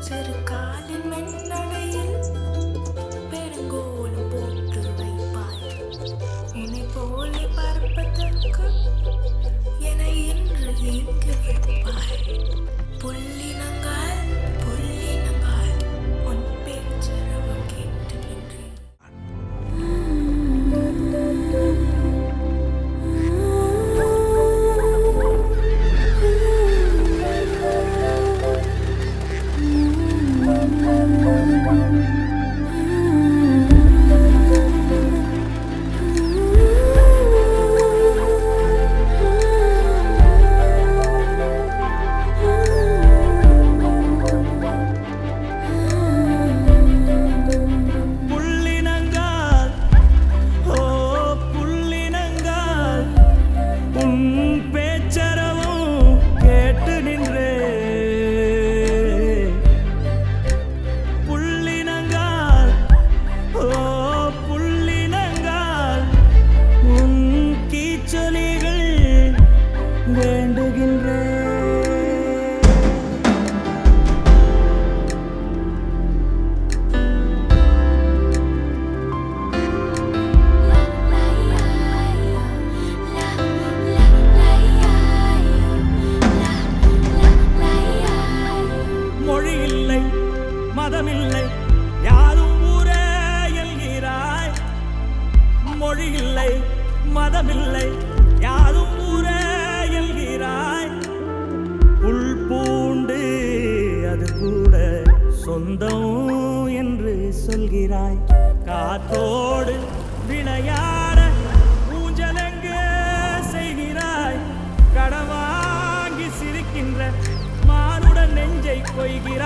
சிறு காலின் மென்னடையில் பெருங்கோலம் போட்டு வைப்பாய். உன்னை போலே பார்ப்பதற்கு என இன்று இங்கு வைப்பாய். புள்ளினங்கால் புள்ளினங்கால் உன் பேச்சரவம் கேட்டு நின்றேன். மதமில்லை யாரும் ஊரே என்கிறாய். மொழி இல்லை மதமில்லை யாரும் ஊரே என்கிறாய். புல் பூண்டு அது கூட சொந்தம் என்று சொல்கிறாய். காத்தோடு விளையாட ஊஞ்சலெங்கே செய்கிறாய். கடவாங்கி சிரிக்கின்ற மானுடன் நெஞ்சை கொய்கிறாய்.